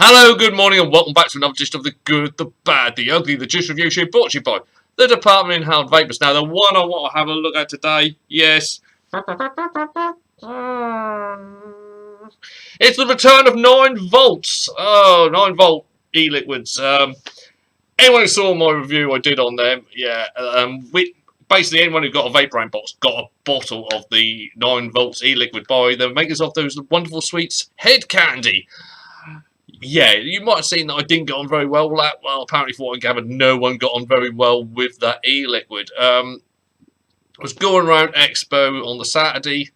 Hello, good morning, and welcome back to another gist of the good, the bad, the ugly, the gist review show brought to you by the Department in Held Vapors. Now, the one I want to have a look at today, yes, it's the return of 9 volts. Oh, 9 volt e-liquids. Anyone who saw my review I did on them, yeah, basically anyone who got a Vaporine box got a bottle of the 9 volts e-liquid by the makers of those wonderful sweets, Head Candy. Yeah, you might have seen that I didn't get on very well with that. Well, apparently, from what I gathered, no one got on very well with that e-liquid. I was going around Expo on the Saturday.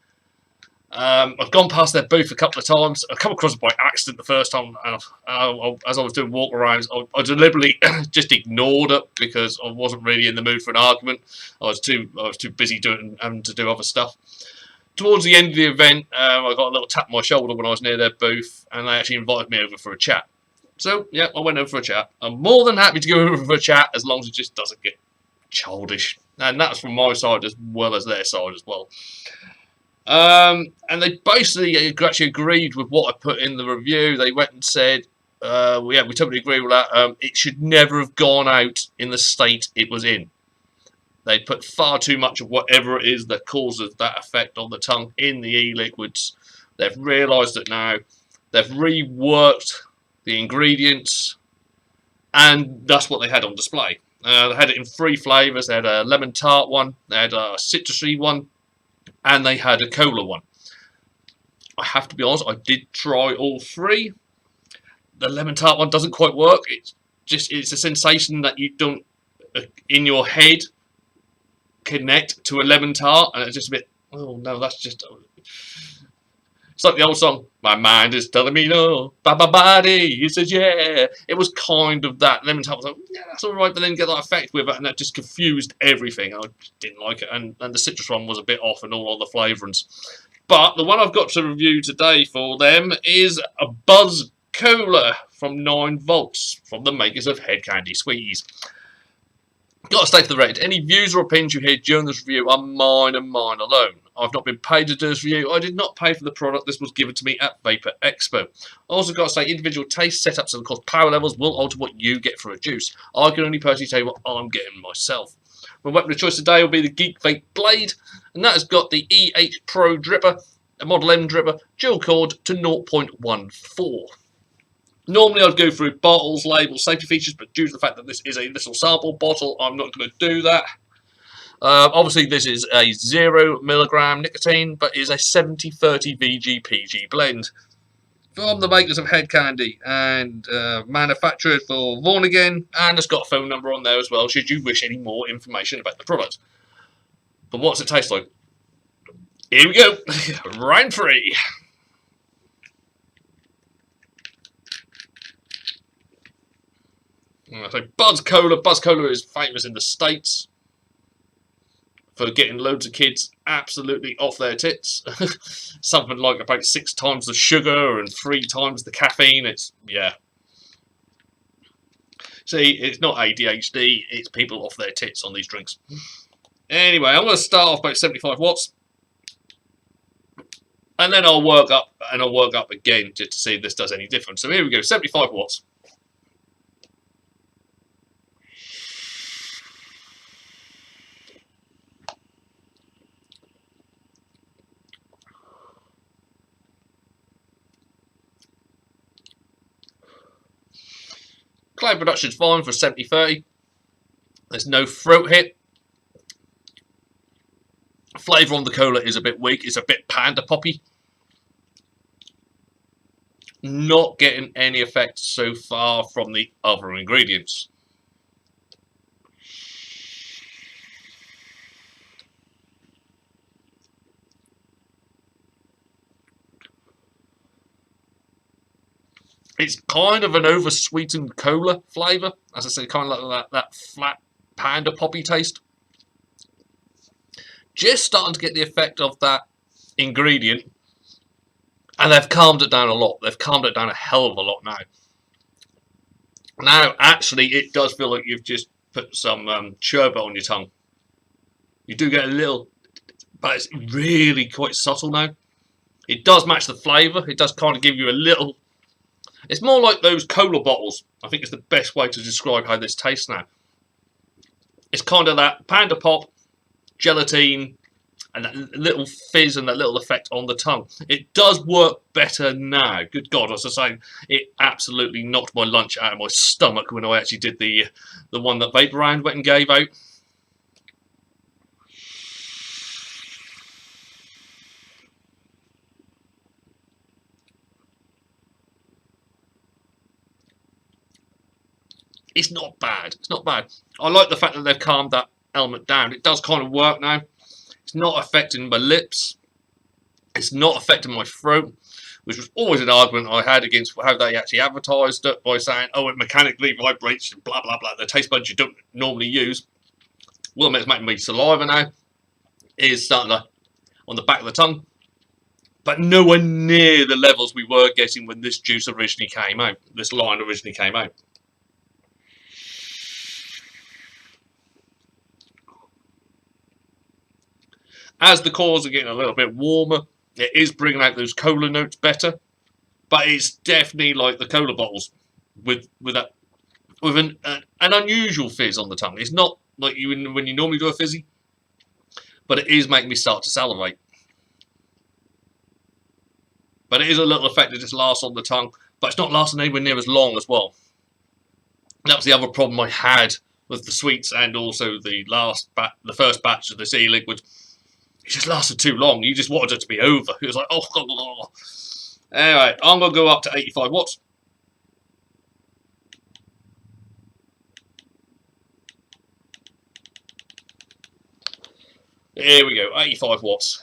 I've gone past their booth a couple of times. I come across it by accident the first time. As I was doing walk-arounds, I deliberately just ignored it because I wasn't really in the mood for an argument. I was too busy having to do other stuff. Towards the end of the event, I got a little tap on my shoulder when I was near their booth, and they actually invited me over for a chat. So, yeah, I went over for a chat. I'm more than happy to go over for a chat as long as it just doesn't get childish. And that's from my side as well as their side as well. And they basically actually agreed with what I put in the review. They went and said, yeah, we totally agree with that. It should never have gone out in the state it was in. They put far too much of whatever it is that causes that effect on the tongue in the e-liquids. They've realised it now. They've reworked the ingredients, and that's what they had on display. They had it in 3 flavours. They had a lemon tart one, they had a citrusy one, and they had a cola one. I have to be honest, I did try all 3. The lemon tart one doesn't quite work. It's a sensation that you don't, in your head, connect to a lemon tart, and it's just a bit, oh no, that's just, it's like the old song, my mind is telling me no, but my body says yeah. It was kind of that. Lemon tart was like, yeah, that's alright, but then you get that effect with it, and that just confused everything. I didn't like it, and the citrus one was a bit off and all the flavourings. But the one I've got to review today for them is a Buzz Cola from 9 volts from the makers of Head Candy Sweeties. Got to state for the record, any views or opinions you hear during this review are mine and mine alone. I've not been paid to do this review. I did not pay for the product. This was given to me at Vapor Expo. Also got to say, individual taste setups and of course power levels will alter what you get for a juice. I can only personally tell you what I'm getting myself. My weapon of choice today will be the Geek Vape Blade, and that has got the E8 Pro Dripper, a Model M Dripper, dual cord to 0.14. Normally I'd go through bottles, labels, safety features, but due to the fact that this is a little sample bottle, I'm not going to do that. Obviously this is a 0 milligram nicotine, but is a 70-30 VG-PG blend. From the makers of Head Candy, and manufactured for Vaughan again, and it's got a phone number on there as well, should you wish any more information about the product. But what's it taste like? Here we go, round 3. So Buzz Cola. Buzz Cola is famous in the States for getting loads of kids absolutely off their tits. Something like about 6 times the sugar and 3 times the caffeine. It's, yeah. See, it's not ADHD, it's people off their tits on these drinks. Anyway, I'm going to start off about 75 watts. And then I'll work up, and I'll work up again just to see if this does any difference. So here we go, 75 watts. Cloud production's fine for 70-30. There's no throat hit. Flavour on the cola is a bit weak. It's a bit panda poppy. Not getting any effect so far from the other ingredients. It's kind of an over-sweetened cola flavour. As I said, kind of like that flat panda poppy taste. Just starting to get the effect of that ingredient. And they've calmed it down a lot. They've calmed it down a hell of a lot now. Now, actually, it does feel like you've just put some sherbet on your tongue. You do get a little, but it's really quite subtle now. It does match the flavour. It does kind of give you a little It's more like those cola bottles. I think it's the best way to describe how this tastes now. It's kind of that Panda Pop, gelatine, and that little fizz and that little effect on the tongue. It does work better now. Good God, as I say, it absolutely knocked my lunch out of my stomach when I actually did the one that Vaporand went and gave out. It's not bad. It's not bad. I like the fact that they've calmed that element down. It does kind of work now. It's not affecting my lips. It's not affecting my throat, which was always an argument I had against how they actually advertised it by saying, oh, it mechanically vibrates and blah, blah, blah. The taste buds you don't normally use. Well, it's making me saliva now. It is starting to, on the back of the tongue. But nowhere near the levels we were getting when this juice originally came out. This line originally came out. As the cores are getting a little bit warmer, it is bringing out those cola notes better, but it's definitely like the cola bottles with an unusual fizz on the tongue. It's not like when you normally do a fizzy, but it is making me start to salivate. But it is a little effect that just lasts on the tongue, but it's not lasting anywhere near as long as well. That was the other problem I had with the sweets and also the first batch of this e-liquid. It just lasted too long. You just wanted it to be over. It was like, oh. Anyway, I'm going to go up to 85 watts. Here we go, 85 watts.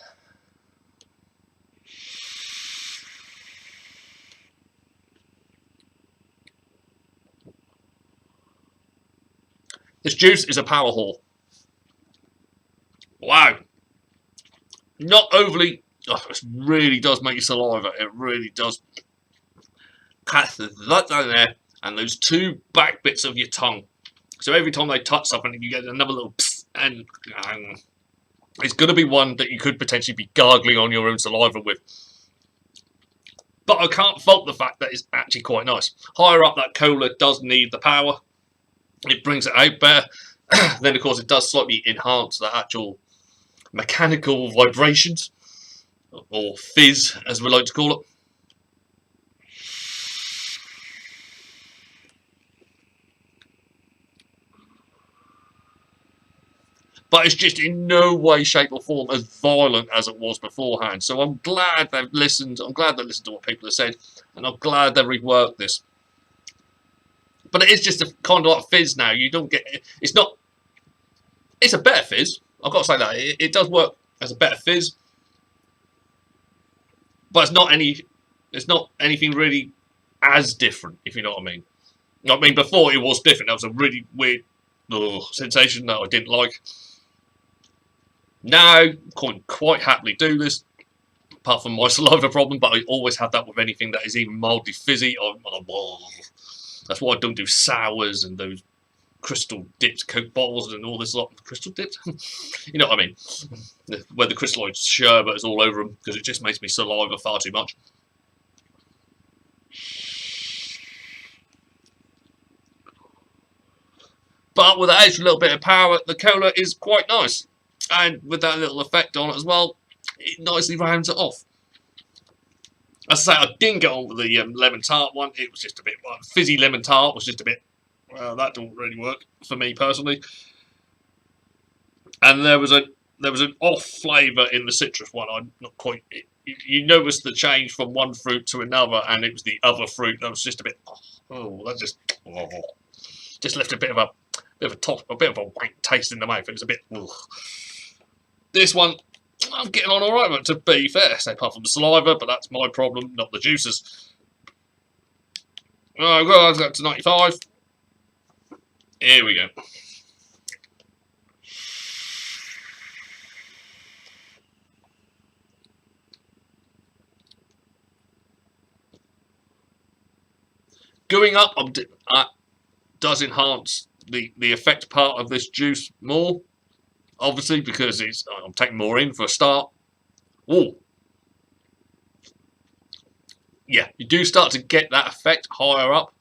This juice is a power whore. Wow. Not overly. Oh, it really does make you saliva. It really does. Catch that down there and those two back bits of your tongue. So every time they touch something, you get another little psst, and it's going to be one that you could potentially be gargling on your own saliva with. But I can't fault the fact that it's actually quite nice. Higher up, that cola does need the power. It brings it out better. Then, of course, it does slightly enhance the actual mechanical vibrations, or fizz, as we like to call it. But it's just in no way, shape or form as violent as it was beforehand. So I'm glad they've listened. I'm glad they listened to what people have said. And I'm glad they've reworked this. But it is just a kind of like fizz now. You don't get... It's not... It's a better fizz. I've got to say that. It does work as a better fizz. But it's not anything really as different, if you know what I mean. I mean, before it was different. That was a really weird sensation that I didn't like. Now, I can quite happily do this, apart from my saliva problem, but I always have that with anything that is even mildly fizzy. That's why I don't do sours and those crystal dipped Coke bottles and all this lot. Crystal dipped? You know what I mean? Where the crystallized sherbet is all over them, because it just makes me saliva far too much. But with that extra little bit of power, the cola is quite nice. And with that little effect on it as well, it nicely rounds it off. As I say, I didn't get on with the lemon tart one. It was just a bit... fizzy lemon tart was just a bit... Well, that don't really work for me personally. And there was an off flavour in the citrus one. I'm not quite... You noticed the change from one fruit to another, and it was the other fruit that was just a bit... Oh, that just left a bit of a wank taste in the mouth. It was a bit... Ugh. This one, I'm getting on all right with it, to be fair, apart from the saliva, but that's my problem, not the juices. Alright, well, I've got to 95. Here we go. Going up does enhance the effect part of this juice more. Obviously, because I'm taking more in for a start. Ooh. yeah, you do start to get that effect higher up.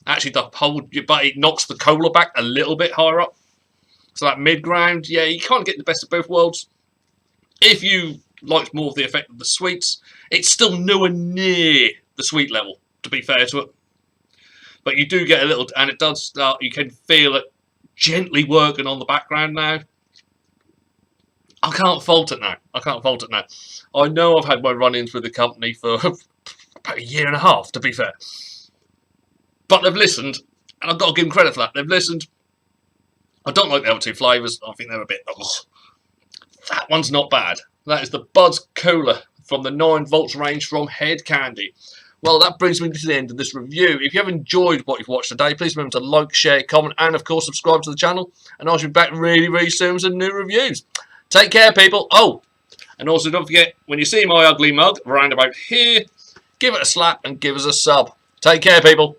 Actually, but it knocks the cola back a little bit higher up. So that mid ground, yeah, you can't get the best of both worlds. If you like more of the effect of the sweets, it's still nowhere near the sweet level, to be fair to it. But you do get a little, and it does start, you can feel it gently working on the background now. I can't fault it now. I can't fault it now. I know I've had my run-ins with the company for about a year and a half, to be fair. But they've listened, and I've got to give them credit for that. They've listened. I don't like the other two flavours. I think they're a bit... Oh, that one's not bad. That is the Buzz Cola from the 9 volts range from Head Candy. Well, that brings me to the end of this review. If you have enjoyed what you've watched today, please remember to like, share, comment, and, of course, subscribe to the channel. And I'll be back really, really soon with some new reviews. Take care, people. Oh, and also don't forget, when you see my ugly mug round about here, give it a slap and give us a sub. Take care, people.